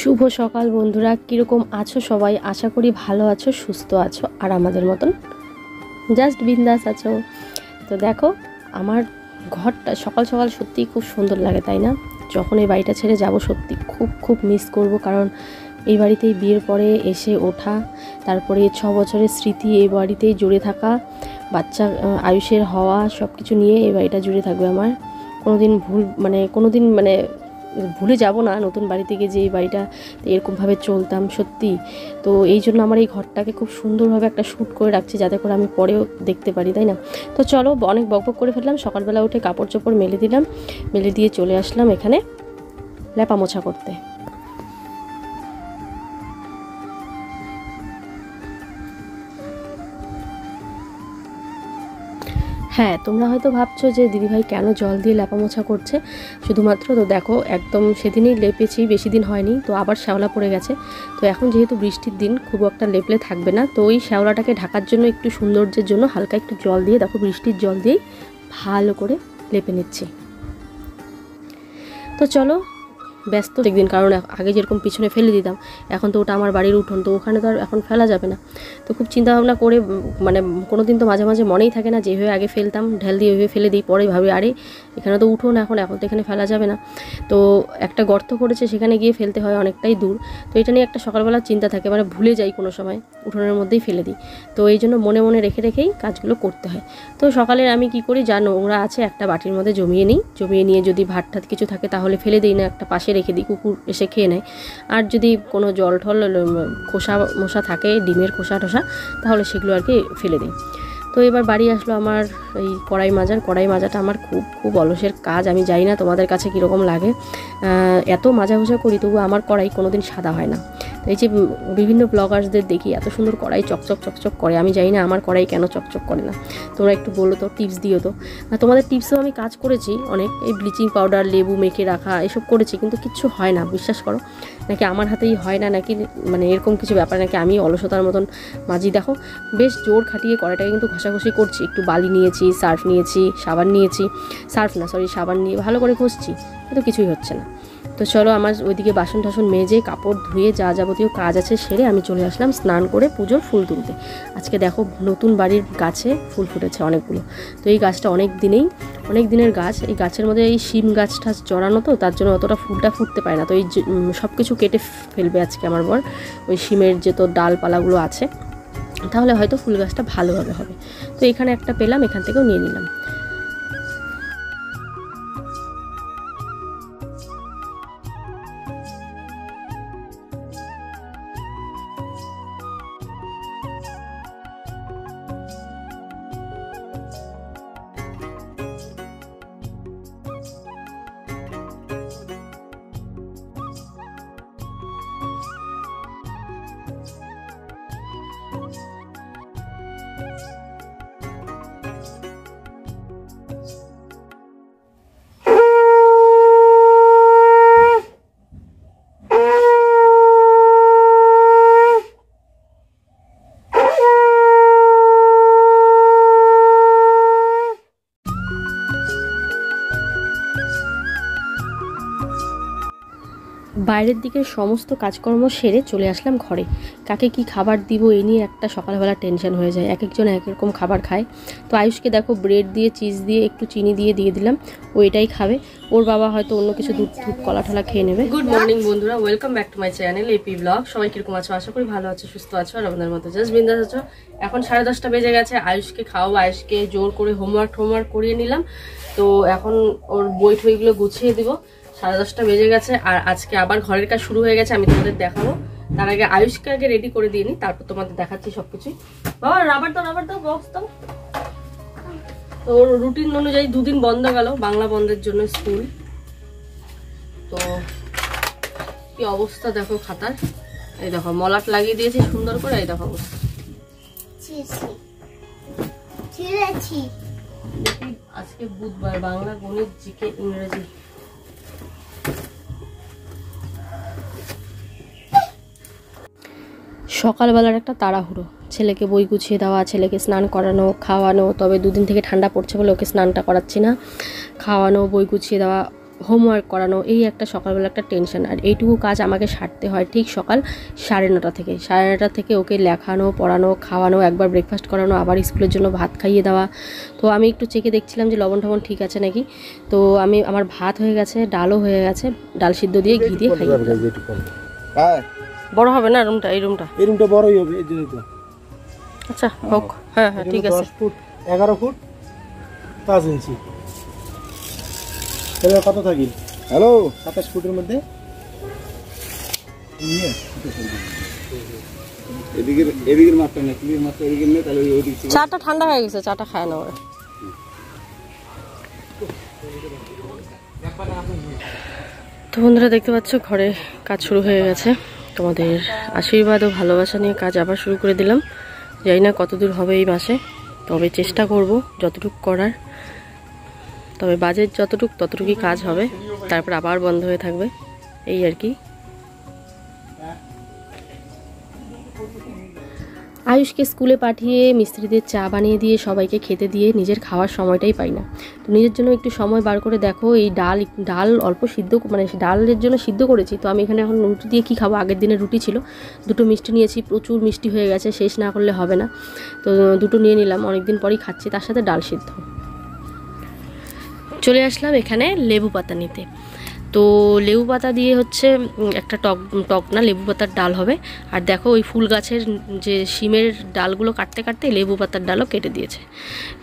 শুভ সকাল বন্ধুরা, কীরকম আছো সবাই? আশা করি ভালো আছো, সুস্থ আছো আর আমাদের মতন জাস্ট বিন্দাস আছো। তো দেখো, আমার ঘরটা সকাল সকাল সত্যিই খুব সুন্দর লাগে, তাই না? যখন এই বাড়িটা ছেড়ে যাব সত্যি খুব খুব মিস করব, কারণ এই বাড়িতেই বিয়ের পরে এসে ওঠা, তারপরে 6 বছরের স্মৃতি এই বাড়িতেই জুড়ে থাকা, বাচ্চা আয়ুষের হওয়া, সব কিছু নিয়ে এই বাড়িটা জুড়ে থাকবে আমার। কোনোদিন ভুলে যাব না নতুন বাড়ি থেকে যে এই বাড়িটা এরকমভাবে চলতাম সত্যি। তো এই জন্য আমার এই ঘরটাকে খুব সুন্দরভাবে একটা শ্যুট করে রাখছি, যাতে করে আমি পরেও দেখতে পারি, তাই না? তো চলো, অনেক বকবক করে ফেললাম। সকালবেলা উঠে কাপড় চোপড় মেলে দিলাম, মেলে দিয়ে চলে আসলাম এখানে লেপা মোছা করতে। হ্যাঁ, তোমরা হয়তো ভাবছো যে দিদিভাই কেন জল দিয়ে লেপা মোছা করছে শুধুমাত্র। তো দেখো, একদম সেদিনই লেপেছি, বেশি দিন হয়নি, তো আবার শ্যাওলা পড়ে গেছে। তো এখন যেহেতু বৃষ্টির দিন, খুব একটা লেপলে থাকবে না, তো ওই শ্যাওলাটাকে ঢাকার জন্য একটু সৌন্দর্যের জন্য হালকা একটু জল দিয়ে, দেখো বৃষ্টির জল দিয়েই ভালো করে লেপে নিচ্ছি। তো চলো, ব্যস্ত একদিন, কারণ আগে যেরকম পিছনে ফেলে দিতাম, এখন তো ওটা আমার বাড়ির উঠোন, তো ওখানে তো আর এখন ফেলা যাবে না। তো খুব চিন্তাভাবনা করে, কোনো দিন তো মাঝে মাঝে মনেই থাকে না, যেভাবে আগে ফেলতাম ঢেল দিয়ে ওইভাবে ফেলে দিই, পরে ভাবি আরে এখানে তো উঠোন, এখন তো এখানে ফেলা যাবে না। তো একটা গর্ত করেছে, সেখানে গিয়ে ফেলতে হয়, অনেকটাই দূর। তো এটা নিয়ে একটা সকালবেলা চিন্তা থাকে, ভুলে যাই কোনো সময়, উঠোনের মধ্যেই ফেলে দিই। তো এই জন্য মনে মনে রেখে রেখেই কাজগুলো করতে হয়। তো সকালে আমি কি করি, যা নোংরা আছে একটা বাটির মধ্যে জমিয়ে নিয়ে যদি ভাত টাত কিছু থাকে তাহলে ফেলে দিই না, একটা পাশে রেখে দিই, কুকুর এসে খেয়ে নেয়। আর যদি কোনো জল ঠল খোসা মশা থাকে, ডিমের খোসা টোসা, তাহলে সেগুলো আর কি ফেলে দিই। তো এবার বাড়ি আসলো আমার এই কড়াই মাজাটা আমার খুব খুব অলসের কাজ। আমি জানি না তোমাদের কাছে কীরকম লাগে, এত মাজা ঘষা করি তবু আমার কড়াই কোনো দিন সাদা হয় না। তো এই যে বিভিন্ন ব্লগার্সদের দেখি এত সুন্দর কড়াই চকচক করে, আমি জানি না আমার কড়াই কেন চকচক করে না। তোমরা একটু বলো তো, টিপস দিও তো। তোমাদের টিপসেও আমি কাজ করেছি অনেক, এই ব্লিচিং পাউডার, লেবু মেখে রাখা, এসব করেছি, কিন্তু কিচ্ছু হয় না, বিশ্বাস করো। নাকি আমার হাতেই হয় না, নাকি এরকম কিছু ব্যাপার, নাকি আমি অলসতার মতন মাজি। দেখো, বেশ জোর খাটিয়ে কড়াইটাকে কিন্তু ঘষাঘষি করছি, একটু বালি নিয়েছি, সার্ফ সাবান নিয়ে ভালো করে ঘষছি, কিন্তু কিছুই হচ্ছে না। তো চলো, আমার ওইদিকে বাসন টাসন মেজে কাপড় ধুয়ে যা যাবতীয় কাজ আছে সেরে আমি চলে আসলাম স্নান করে পুজোর ফুল তুলতে। আজকে দেখো, নতুন বাড়ির গাছে ফুল ফুটেছে অনেকগুলো। তো এই গাছটা অনেক দিনের গাছ, এই গাছের মধ্যে এই শিম গাছটা জড়ানো, তো তার জন্য অতটা ফুলটা ফুটতে পারে না। তো এই সব কিছু কেটে ফেলবে আজকে আমার বর, ওই শিমের যে তো ডালপালাগুলো আছে, তাহলে হয়তো ফুল গাছটা ভালোভাবে হবে। তো এখানে একটা পেলাম, এখান থেকেও নিয়ে নিলাম। বাইরের দিকের সমস্ত কাজকর্ম সেরে চলে আসলাম ঘরে। কাকে কি খাবার দিব এই নিয়ে একটা সকালবেলা টেনশন হয়ে যায়, এক একজন এক রকম খাবার খায়। তো আয়ুষকে দেখো ব্রেড দিয়ে, চিজ দিয়ে, একটু চিনি দিয়ে দিলাম, ও এটাই খাবে। ওর বাবা হয়তো অন্য কিছু দুধ কলা ঠলা খেয়ে নেবে। গুড মর্নিং বন্ধুরা, welcome back to my channel AP vlog. সবাই কিরকম আছো? আশা করি ভালো আছো, সুস্থ আছো আর আপনাদের মতো জাস্ট বিন্দাস আছো। এখন 10:30 বেজে গেছে, আয়ুষকে খাওয়াবো। আয়ুষকে জোর করে হোমওয়ার্ক করিয়ে নিলাম। তো এখন ওর বই ঠইগুলো গুছিয়ে দিব। 10:30 বেজে গেছে, আর আজকে আবার ঘরের কাজ শুরু হয়ে গেছে, আমি তোমাদের দেখাবো। তার আগে আয়ুষকে আগে রেডি করে দিয়ে নি, তারপর তোমাদের দেখাচ্ছি সবকিছুই। বাবা রাবার দাও, বক্স দাও। তো ওর রুটিন অনুযায়ী 2 দিন বন্ধ গেল, বাংলা বন্ধের জন্য স্কুল। তো কি অবস্থা দেখো খাতার, এই দেখো মলাট লাগিয়ে দিয়েছি সুন্দর করে, এই দেখো অবস্থা। আজকে বুধবার, বাংলা, গণিত, জিকে, ইংরেজি। সকালবেলার একটা তাড়াহুড়ো, ছেলেকে বই গুছিয়ে দেওয়া, ছেলেকে স্নান করানো, খাওয়ানো। তবে 2 দিন থেকে ঠান্ডা পড়ছে বলে ওকে স্নানটা করাচ্ছি না, খাওয়ানো, বই গুছিয়ে দেওয়া, হোমওয়ার্ক করানো, এই একটা সকালবেলা একটা টেনশন। আর এইটুকু কাজ আমাকে সারতে হয় ঠিক সকাল 9:30 থেকে। 9:30 থেকে ওকে লেখানো, পড়ানো, খাওয়ানো, একবার ব্রেকফাস্ট করানো, আবার স্কুলের জন্য ভাত খাইয়ে দেওয়া। তো আমি একটু চেকে দেখছিলাম যে লবণ টবণ ঠিক আছে নাকি। তো আমার ভাত হয়ে গেছে, ডালও হয়ে গেছে, ডাল সিদ্ধ দিয়ে ঘি দিয়ে খাইয়ে দিলাম। বড় হবে না রুমটা? এই রুমটা বড়ই হবে এই জন্য তো। আচ্ছা হোক, হ্যাঁ ঠিক আছে। 10 ফুট 11 ফুট 5 ইঞ্চি। তাহলে কত থাকি? হ্যালো 27 ফুটের মধ্যে। এদিকের মাপটা না, ক্লিয়ার মাপটা এদিকে নে, তাহলে ওইদিক থেকে। চাটা ঠান্ডা হয়ে গেছে, চাটা খায় না ওরা। তো বন্ধুরা দেখতে পাচ্ছ ঘরে কাজ শুরু হয়ে গেছে। তোমাদের আশীর্বাদ ও ভালোবাসা নিয়ে কাজ আবার শুরু করে দিলাম। জানি না কতদূর হবে এই মাসে, তবে চেষ্টা করব যতটুকু করার। তবে বাজেট ততটুকুই কাজ হবে, তারপর আবার বন্ধ হয়ে থাকবে, এই আর কি। আয়ুষকে স্কুলে পাঠিয়ে মিস্ত্রিদের চা বানিয়ে দিয়ে সবাইকে খেতে দিয়ে নিজের খাওয়ার সময়টাই পাই না। তো নিজের জন্য একটু সময় বার করে দেখো, এই ডাল অল্প সিদ্ধ, মানে ডালের জন্য সিদ্ধ করেছি। তো আমি এখানে এখন রুটি দিয়ে কী খাবো? আগের দিনের রুটি ছিল, 2টো মিষ্টি নিয়েছি, প্রচুর মিষ্টি হয়ে গেছে, শেষ না করলে হবে না। তো 2টো নিয়ে নিলাম, অনেকদিন পরই খাচ্ছি, তার সাথে ডাল সিদ্ধ। চলে আসলাম এখানে লেবু পাতা নিতে। তো লেবু পাতা দিয়ে হচ্ছে একটা টক না, লেবু পাতার ডাল হবে। আর দেখো ওই ফুল গাছের যে শিমের ডালগুলো কাটতে কাটতে লেবু পাতার ডালও কেটে দিয়েছে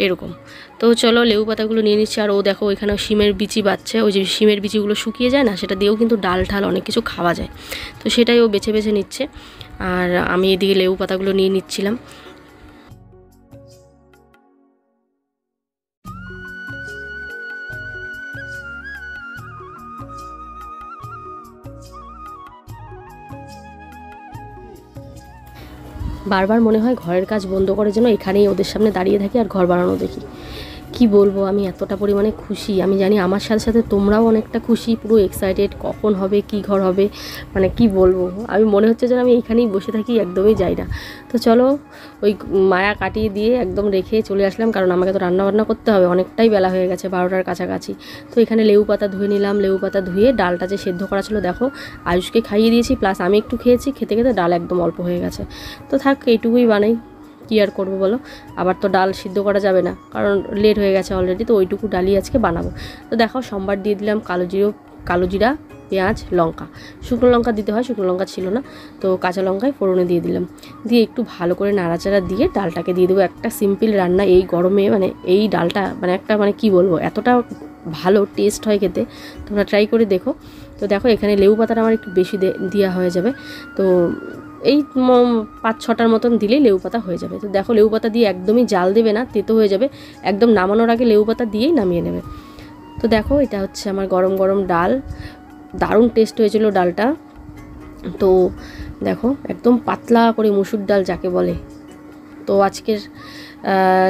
এরকম। তো চলো লেবু পাতাগুলো নিয়ে নিচ্ছি। আর ও দেখো এখানে শিমের বিচি বাচ্ছে, ওই যে শিমের বিচিগুলো শুকিয়ে যায় না, সেটা দিয়েও কিন্তু ডাল ঠাল অনেক কিছু খাওয়া যায়। তো সেটাই ও বেছে বেছে নিচ্ছে, আর আমি এদিকে লেবু পাতাগুলো নিয়ে নিচ্ছিলাম। বারবার মনে হয় ঘরের কাজ বন্ধ করে যেন এখানেই ওদের সামনে দাঁড়িয়ে থাকি আর ঘর বানানো দেখি। কি বলবো, আমি এতটা পরিমাণে খুশি। আমি জানি আমার সাথে সাথে তোমরাও অনেকটা খুশি, পুরো এক্সাইটেড, কখন হবে, কি ঘর হবে, মানে কি বলবো। আমি মনে হচ্ছে যেন আমি এখানেই বসে থাকি, একদমই যাই না। তো চলো ওই মায়া কাটিয়ে দিয়ে একদম রেখে চলে আসলাম, কারণ আমাকে তো রান্নাবান্না করতে হবে, অনেকটাই বেলা হয়ে গেছে, 12টার কাছাকাছি। তো এখানে লেবু পাতা ধুয়ে নিলাম, লেবু পাতা ধুয়ে ডালটা যে সেদ্ধ করা ছিল দেখো আয়ুষকে খাইয়ে দিয়েছি, প্লাস আমি একটু খেয়েছি, খেতে খেতে ডাল একদম অল্প হয়ে গেছে। তো থাক, এইটুকুই বানাই, কী আর করবো বলো। আবার তো ডাল সিদ্ধ করা যাবে না, কারণ লেট হয়ে গেছে অলরেডি। তো ওইটুকু ডালই আজকে বানাবো। তো দেখো সোমবার দিয়ে দিলাম কালো জিরা, পেঁয়াজ, লঙ্কা। শুকনো লঙ্কা দিতে হয়, শুকনো লঙ্কা ছিল না, তো কাঁচা লঙ্কায় ফোড়নে দিয়ে দিলাম। দিয়ে একটু ভালো করে নাড়াচাড়া দিয়ে ডালটাকে দিয়ে দেবো। একটা সিম্পল রান্না এই গরমে, মানে এই ডালটা মানে একটা মানে কি বলবো, এতটা ভালো টেস্ট হয় খেতে, তোমরা ট্রাই করে দেখো। তো দেখো এখানে লেবু পাতাটা আমার একটু বেশি দেওয়া হয়ে যাবে, তো এই 5-6টার মতন দিলেই লেবু পাতা হয়ে যাবে। তো দেখো লেবু পাতা দিয়ে একদমই জাল দেবে না, তেতো হয়ে যাবে, একদম নামানোর আগে লেবু পাতা দিয়েই নামিয়ে নেবে। তো দেখো এটা হচ্ছে আমার গরম গরম ডাল, দারুণ টেস্ট হয়েছিল ডালটা। তো দেখো একদম পাতলা করে মুসুর ডাল যাকে বলে। তো আজকের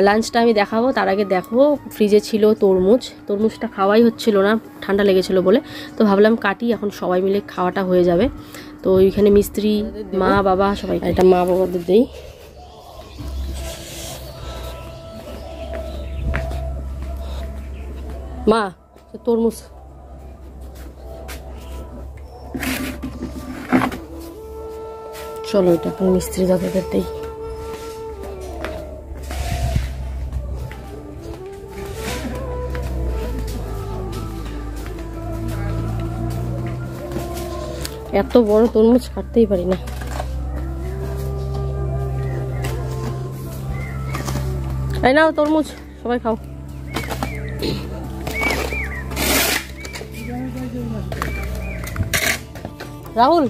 লাঞ্চটা আমি দেখাবো, তার আগে দেখো ফ্রিজে ছিল তরমুজটা খাওয়াই হচ্ছিল না, ঠান্ডা লেগেছিল বলে। তো ভাবলাম কাটি, এখন সবাই মিলে খাওয়াটা হয়ে যাবে। তো ওইখানে মিস্ত্রি, মা বাবা সবাই, এটা মা বাবাদের দেই। মা তরমুজ, চলো এটা এখন মিস্ত্রি দাদাদের দেই। এত বড় তরমুজ কাটতেই পারি না। এই নাও তরমুজ, সবাই খাও। রাহুল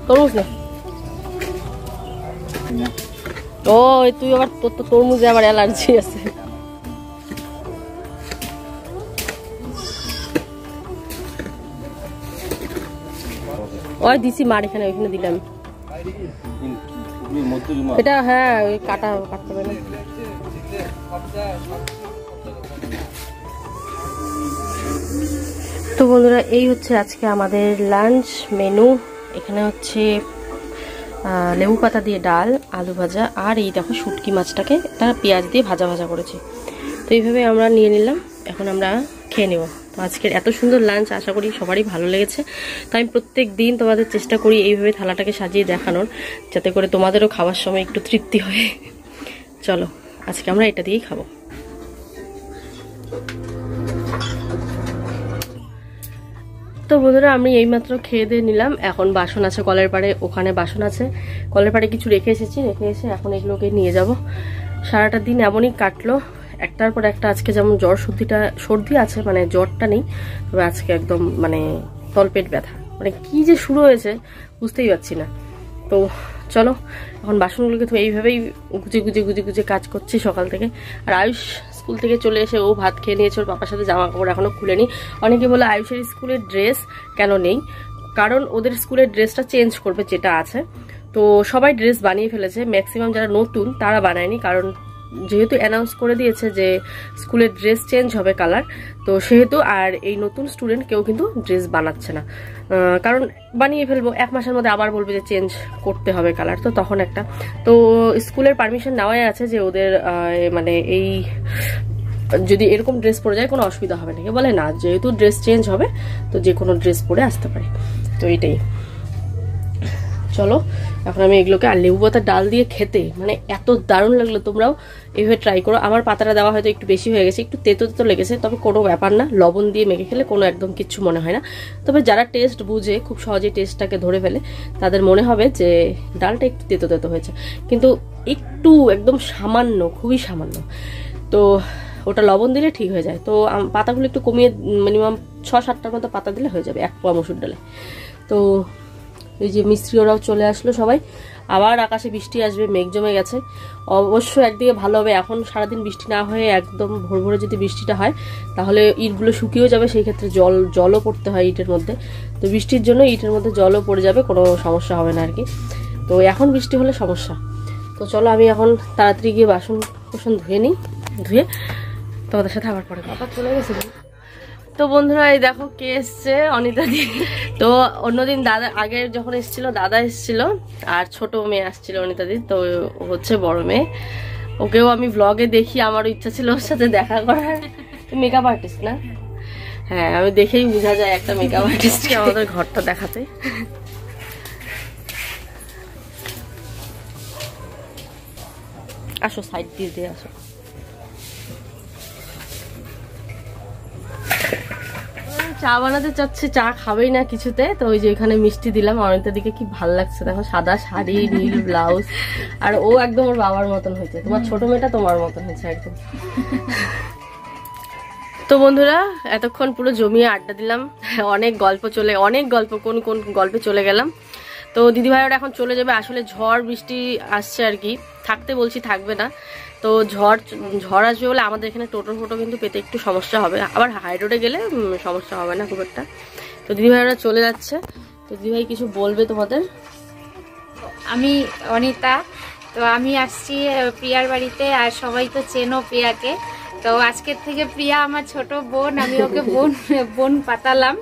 তরমুজ না, ও তুই আবার, তোর তো তরমুজে আবার অ্যালার্জি আছে। ওই দিছি মার এখানে, ওইখানে দিলাম এটা। হ্যাঁ ওই কাটতে হবে না। তো বন্ধুরা এই হচ্ছে আজকে আমাদের লাঞ্চ মেনু। এখানে হচ্ছে লেবু পাতা দিয়ে ডাল, আলু ভাজা, আর এই দেখো শুটকি মাছটাকে একটা পেঁয়াজ দিয়ে ভাজা করেছি। তো এইভাবে আমরা নিয়ে নিলাম, এখন আমরা খেয়ে নেব। তো আজকের এত সুন্দর লাঞ্চ আশা করি সবারই ভালো লেগেছে। তো আমি প্রত্যেক দিন তোমাদের চেষ্টা করি এইভাবে থালাটাকে সাজিয়ে দেখানোর, যাতে করে তোমাদেরও খাওয়ার সময় একটু তৃপ্তি হয়। চলো আজকে আমরা এটা দিয়েই খাবো। তো বন্ধুরা আমি এইমাত্র খেয়ে দিয়ে নিলাম। এখন বাসন আছে কলের পাড়ে, ওখানে বাসন আছে কলের পাড়ে, কিছু রেখে এসেছি, রেখে এসে এখন এগুলোকে নিয়ে যাব। সারাটা দিন এমনই কাটলো, একটার পর একটা। আজকে যেমন সর্দি আছে, মানে জ্বরটা নেই, তবে আজকে একদম মানে তলপেট ব্যথা, মানে কি যে শুরু হয়েছে বুঝতেই পারছি না। তো চলো এখন বাসনগুলোকে তো এইভাবেই গুজে কাজ করছি সকাল থেকে। আর আয়ুষ স্কুল থেকে চলে এসে ও ভাত খেয়ে নিয়েছে, ওর পাপার সাথে জামা কাপড় এখনো খুলেনি। অনেকে বলে আয়ুষের স্কুলের ড্রেস কেন নেই, কারণ ওদের স্কুলের ড্রেসটা চেঞ্জ করবে যেটা আছে। তো সবাই ড্রেস বানিয়ে ফেলেছে, ম্যাক্সিমাম যারা নতুন তারা বানায়নি, কারণ যেহেতু অ্যানাউন্স করে দিয়েছে যে স্কুলের ড্রেস চেঞ্জ হবে কালার, তো সেহেতু আর এই নতুন স্টুডেন্ট কেউ কিন্তু ড্রেস বানাচ্ছে না। কারণ বানিয়ে ফেলবো, 1 মাসের মধ্যে আবার বলবে যে চেঞ্জ করতে হবে কালার, তো তখন একটা। তো স্কুলের পারমিশন নেওয়াই আছে যে ওদের মানে এই যদি এরকম ড্রেস পরে যায় কোনো অসুবিধা হবে না। বলে না, যেহেতু ড্রেস চেঞ্জ হবে তো যে কোনো ড্রেস পরে আসতে পারে, তো এটাই। চলো এখন আমি এগুলোকে, আর লেবু পাতার ডাল দিয়ে খেতে মানে এত দারুণ লাগলো, তোমরাও এইভাবে ট্রাই করো। আমার পাতাটা দেওয়া হয়তো একটু বেশি হয়ে গেছে, একটু তেতো লেগেছে, তবে কোনো ব্যাপার না, লবণ দিয়ে মেখে খেলে কোনো একদম কিচ্ছু মনে হয় না। তবে যারা টেস্ট বুঝে, খুব সহজেই টেস্টটাকে ধরে ফেলে, তাদের মনে হবে যে ডালটা একটু তেতো হয়েছে, কিন্তু একটু একদম সামান্য, খুবই সামান্য, তো ওটা লবণ দিলে ঠিক হয়ে যায়। তো পাতাগুলো একটু কমিয়ে মিনিমাম 6-7টার মতো পাতা দিলে হয়ে যাবে 1 পোয়া মসুর ডালে। তো এই যে মিস্ত্রি ওরাও চলে আসলো সবাই। আবার আকাশে বৃষ্টি আসবে, মেঘ জমে গেছে। অবশ্য একদিকে ভালো হবে, এখন সারাদিন বৃষ্টি না হয়ে একদম ভোরে যদি বৃষ্টিটা হয় তাহলে ইটগুলো শুকিয়েও যাবে, সেই ক্ষেত্রে জলও পড়তে হয় ইটের মধ্যে। তো বৃষ্টির জন্য ইটের মধ্যে জলও পড়ে যাবে, কোনো সমস্যা হবে না আর কি। তো এখন বৃষ্টি হলে সমস্যা। তো চলো আমি এখন তাড়াতাড়ি গিয়ে বাসন ধুয়ে নিই, ধুয়ে তোমাদের সাথে আবার পরে কথা। চলে গেছে। তো বন্ধুরা এই দেখো কে এসছে, অনিতা দি। তো অন্যদিন দাদা, আগে যখন এসেছিল দাদা এসেছিল, আর ছোট মেয়ে আসছিল অনিতা দি, তো হচ্ছে বড় মেয়ে। ওকেও আমি ব্লগে দেখি, আমারও ইচ্ছা ছিল ওর সাথে দেখা করার। মেকআপ আর্টিস্ট না? হ্যাঁ, আমি দেখেই বোঝা যায় একটা মেকআপ আর্টিস্ট। আমাদের ঘরটা দেখাতে, আসো সাইড দিয়ে আসো। চা বানাতে চাচ্ছে, চা খাবেই না কিছুতে। তো ওই যে এখানে মিষ্টি দিলাম, অনিতার দিকে কি ভাল লাগছে দেখো, সাদা শাড়ি, নীল ব্লাউজ, আর ও একদম ওর বাবার মতন হয়েছে। তোমার ছোট মেয়েটা তোমার মতন হয়েছে একদম। তো বন্ধুরা এতক্ষণ পুরো জমিয়ে আড্ডা দিলাম, অনেক গল্প কোন গল্পে চলে গেলাম। তো দিদিভাইরা এখন চলে যাবে, আসলে ঝড় বৃষ্টি আসছে আর কি, থাকতে বলছি থাকবে না। তো ঝড় আসবে বলে আমাদের এখানে টোটো কিন্তু পেতে একটু সমস্যা হবে, আবার হাই রোডে গেলে সমস্যা হবে না খুব একটা। তো দিদিভাইরা চলে যাচ্ছে, তো দিদিভাই কিছু বলবে তোমাদের? আমি অনিতা, তো আমি আসছি প্রিয়ার বাড়িতে, আর সবাই তো চেনো প্রিয়াকে। তো আজকের থেকে প্রিয়া আমার ছোট বোন, আমি ওকে বোন পাতালাম।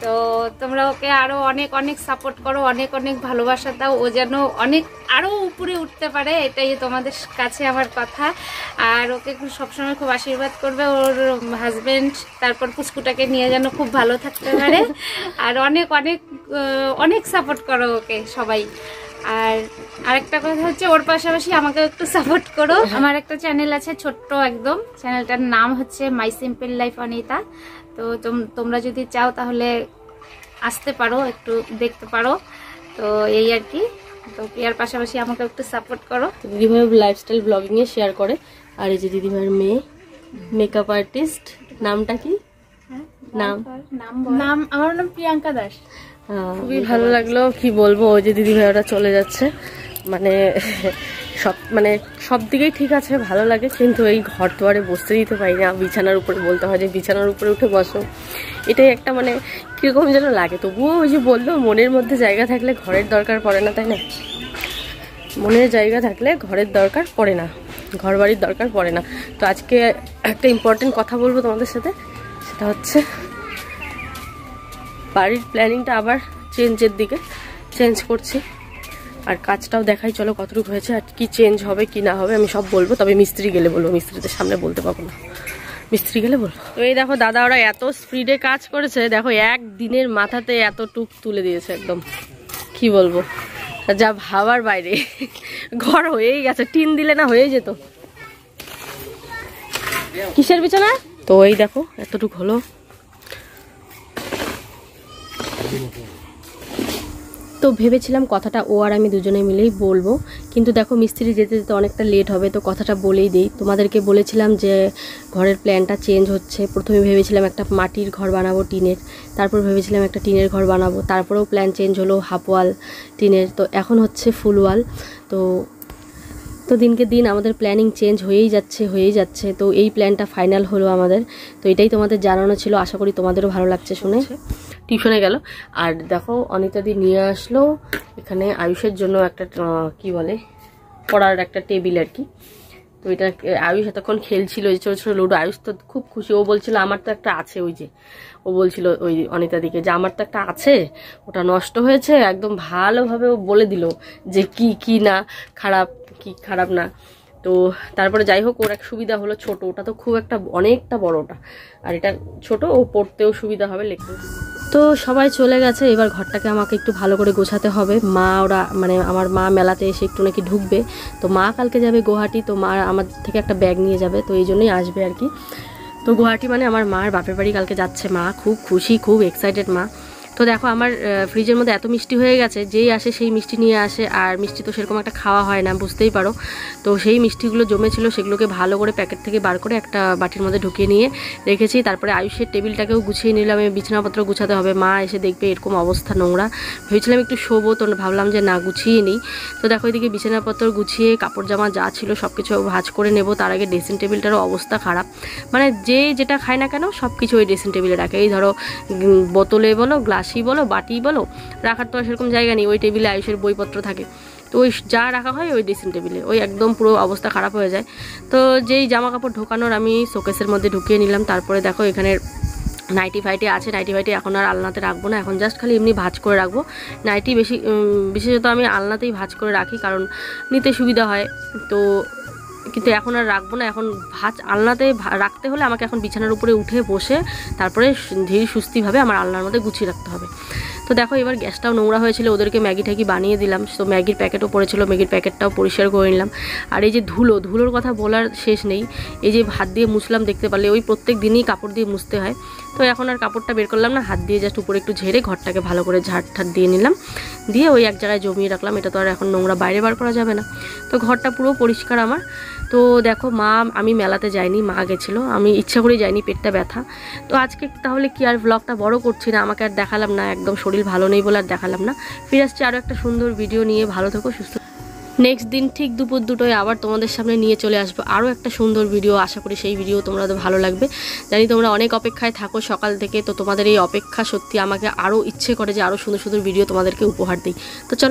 তো তোমরা ওকে আরো অনেক সাপোর্ট করো, অনেক ভালোবাসা দাও, ও যেন আরো উপরে উঠতে পারে, এটাই তোমাদের কাছে আমার কথা। আর ওকে সবসময় খুব আশীর্বাদ করবে, ওর হাজবেন্ড তারপর পুচকুটাকে নিয়ে যেন খুব ভালো থাকতে পারে। আর অনেক সাপোর্ট করো ওকে সবাই। আর আরেকটা কথা হচ্ছে, ওর পাশাপাশি আমাকে একটু সাপোর্ট করো। আমার একটা চ্যানেল আছে ছোট্ট একদম, চ্যানেলটার নাম হচ্ছে মাই সিম্পল লাইফ অনিতা। তো তোমরা যদি চাও তাহলে আসতে পারো, একটু দেখতে পারো। তো এই আর কি, তো প্রিয়ার পাশাপাশি আমাকে একটু সাপোর্ট করো। দিদিভাই লাইফস্টাইল ব্লগিং এ শেয়ার করে। আর এই যে দিদিভাইয়ের মেয়ে মেকআপ আর্টিস্ট, নামটা কি? নাম আমার নাম প্রিয়াঙ্কা দাস। খুবই ভালো লাগলো, কি বলবো, ওই যে দিদিভাইরা চলে যাচ্ছে, মানে সব দিকেই ঠিক আছে, ভালো লাগে, কিন্তু এই ঘর দুয়ারে বসতে দিতে পারি না, বিছানার উপরে বলতে হয় যে বিছানার উপরে উঠে বসো, এটাই একটা মানে কিরকম যেন লাগে। তবুও ওই যে বললো, মনের মধ্যে জায়গা থাকলে ঘরের দরকার পড়ে না, তাই না? মনের জায়গা থাকলে ঘরের দরকার পড়ে না, ঘর বাড়ির দরকার পড়ে না। তো আজকে একটা ইম্পর্টেন্ট কথা বলবো তোমাদের সাথে, সেটা হচ্ছে বাড়ির প্ল্যানিংটা আবার চেঞ্জের দিকে চেঞ্জ করছি। আর কাজটাও দেখাই, চলো কতটুকু হয়েছে, আর কি চেঞ্জ হবে কি না হবে আমি সব বলবো, তবে মিস্ত্রি গেলে বলবো, মিস্ত্রিদের সামনে বলতে পারবো না। মিস্ত্রি গেলে বলবো। তো এই দেখো দাদা ওরা এত স্পিডে কাজ করেছে, দেখো একদিনের মাথাতে এত টুক তুলে দিয়েছে, একদম কি বলবো, যা ভাবার বাইরে। ঘর হয়েই গেছে, টিন দিলে না হয়ে যেত। কিসের বিছানা? তো এই দেখো এতটুক হলো। তো ভেবেছিলাম কথাটা ও আর আমি দুজনে মিলেই বলবো, কিন্তু দেখো মিস্ত্রি যেতে যেতে অনেকটা লেট হবে, তো কথাটা বলেই দিই। তোমাদেরকে বলেছিলাম যে ঘরের প্ল্যানটা চেঞ্জ হচ্ছে। প্রথমে ভেবেছিলাম একটা মাটির ঘর বানাবো টিনের, তারপর ভেবেছিলাম একটা টিনের ঘর বানাবো, তারপরেও প্ল্যান চেঞ্জ হলো হাফ ওয়াল টিনের, তো এখন হচ্ছে ফুল ওয়াল। তো দিনকে দিন আমাদের প্ল্যানিং চেঞ্জ হয়েই যাচ্ছে। তো এই প্ল্যানটা ফাইনাল হলো আমাদের। তো এটাই তোমাদের জানানো ছিল, আশা করি তোমাদেরও ভালো লাগছে শুনে। টিউশনে গেল, আর দেখো অনিতাদি নিয়ে আসলো এখানে আয়ুষের জন্য একটা কি বলে পড়ার একটা টেবিল আর কি। তো এটা আয়ুষ এতক্ষণ খেলছিল ওই ছোটো ছোটো লুডো। আয়ুষ তো খুব খুশি, ও বলছিল আমার তো একটা আছে, ওই যে ও বলছিল ওই অনিতাদিকে যে আমার তো একটা আছে, ওটা নষ্ট হয়েছে। একদম ভালোভাবে ও বলে দিল যে কি না খারাপ, কি খারাপ না। তো তারপরে যাই হোক, ওর এক সুবিধা হলো, ছোট, ওটা তো খুব একটা অনেকটা বড় ওটা, আর এটা ছোট, ও পড়তেও সুবিধা হবে, লিখতে। তো সবাই চলে গেছে, এবার ঘরটাকে আমাকে একটু ভালো করে গোছাতে হবে। মা ওরা মানে আমার মা মেলাতে এসে একটু নাকি ঢুকবে, তো মা কালকে যাবে গুয়াহাটি, তো মা আমার থেকে একটা ব্যাগ নিয়ে যাবে, তো এই জন্যই আসবে আর কি। তো গুয়াহাটি মানে আমার মার বাপের বাড়ি কালকে যাচ্ছে মা, খুব খুশি, খুব এক্সাইটেড মা। তো দেখো আমার ফ্রিজের মধ্যে এত মিষ্টি হয়ে গেছে, যেই আসে সেই মিষ্টি নিয়ে আসে, আর মিষ্টি তো সেরকম একটা খাওয়া হয় না, বুঝতেই পারো। তো সেই মিষ্টিগুলো জমেছিল, সেগুলোকে ভালো করে প্যাকেট থেকে বার করে একটা বাটির মধ্যে ঢুকিয়ে নিয়ে রেখেছি। তারপরে আয়ুষের টেবিলটাকেও গুছিয়ে নিলাম, বিছানাপত্র গুছাতে হবে, মা এসে দেখবে এরকম অবস্থা নোংরা। ভেবেছিলাম একটু শোবো, তো ভাবলাম যে না, গুছিয়ে নিই। তো দেখো এদিকে বিছানাপত্র গুছিয়ে কাপড় জামা যা ছিল সব কিছু ভাঁজ করে নেব। তার আগে ড্রেসিং টেবিলটারও অবস্থা খারাপ, মানে যে যেটা খায় না কেন সব কিছু ওই ড্রেসিং টেবিলে রাখে। এই ধরো বোতলে বলো, গ্লাসই বলো, বাটি বলো, রাখার তো আর সেরকম জায়গা নেই। ওই টেবিলে আয়ুষের বইপত্র থাকে, তো ওই যা রাখা হয় ওই ড্রেসিং টেবিলে, ওই একদম পুরো অবস্থা খারাপ হয়ে যায়। তো যেই জামা কাপড় ঢোকানোর আমি শোকেসের মধ্যে ঢুকিয়ে নিলাম। তারপরে দেখো এখানে নাইটি ফাইটি আছে, নাইটি ফাইটি এখন আর আলনাতে রাখবো না, এখন জাস্ট খালি এমনি ভাঁজ করে রাখবো। নাইটি বিশেষত আমি আলনাতেই ভাঁজ করে রাখি, কারণ নিতে সুবিধা হয়। তো কিন্তু এখন আর রাখবো না, এখন আলনাতে রাখতে হলে আমাকে এখন বিছানার উপরে উঠে বসে তারপরে ধীরে সুস্থিভাবে আমার আলনার মধ্যে গুছিয়ে রাখতে হবে। তো দেখো এবার গ্যাসটাও নোংরা হয়েছিল, ওদেরকে ম্যাগি ট্যাগি বানিয়ে দিলাম, তো ম্যাগির প্যাকেটও পড়েছিল, ম্যাগির প্যাকেটটাও পরিষ্কার করে নিলাম। আর এই যে ধুলোর কথা বলার শেষ নেই, এই যে হাত দিয়ে মুছলাম, দেখতে পারলে ওই প্রত্যেক দিনই কাপড় দিয়ে মুছতে হয়। তো এখন আর কাপড়টা বের করলাম না, হাত দিয়ে জাস্ট উপরে একটু ঝেড়ে ঘরটাকে ভালো করে ঝাড় দিয়ে নিলাম, দিয়ে ওই এক জায়গায় জমিয়ে রাখলাম। এটা তো আর এখন নোংরা বাইরে বার করা যাবে না, তো ঘরটা পুরো পরিষ্কার আমার। তো দেখো আমি মেলাতে যাইনি, মা গেছিলো, আমি ইচ্ছা করেই যাইনি, পেটটা ব্যথা। তো আজকে তাহলে কি আর ব্লগটা বড় করছি না, আমাকে আর দেখালাম না, একদম শরীর ভালো নেই বলে আর দেখালাম না। ফিরে আসছি আরও একটা সুন্দর ভিডিও নিয়ে, ভালো থেকো, সুস্থ। নেক্সট দিন ঠিক দুপুর 2টোয় আবার তোমাদের সামনে নিয়ে চলে আসবো আরও একটা সুন্দর ভিডিও। আশা করি সেই ভিডিও তোমাদের ভালো লাগবে। জানি তোমরা অনেক অপেক্ষায় থাকো সকাল থেকে, তো তোমাদের এই অপেক্ষা সত্যি আমাকে আরও ইচ্ছে করে যে আরও সুন্দর সুন্দর ভিডিও তোমাদেরকে উপহার দিই। তো চলো।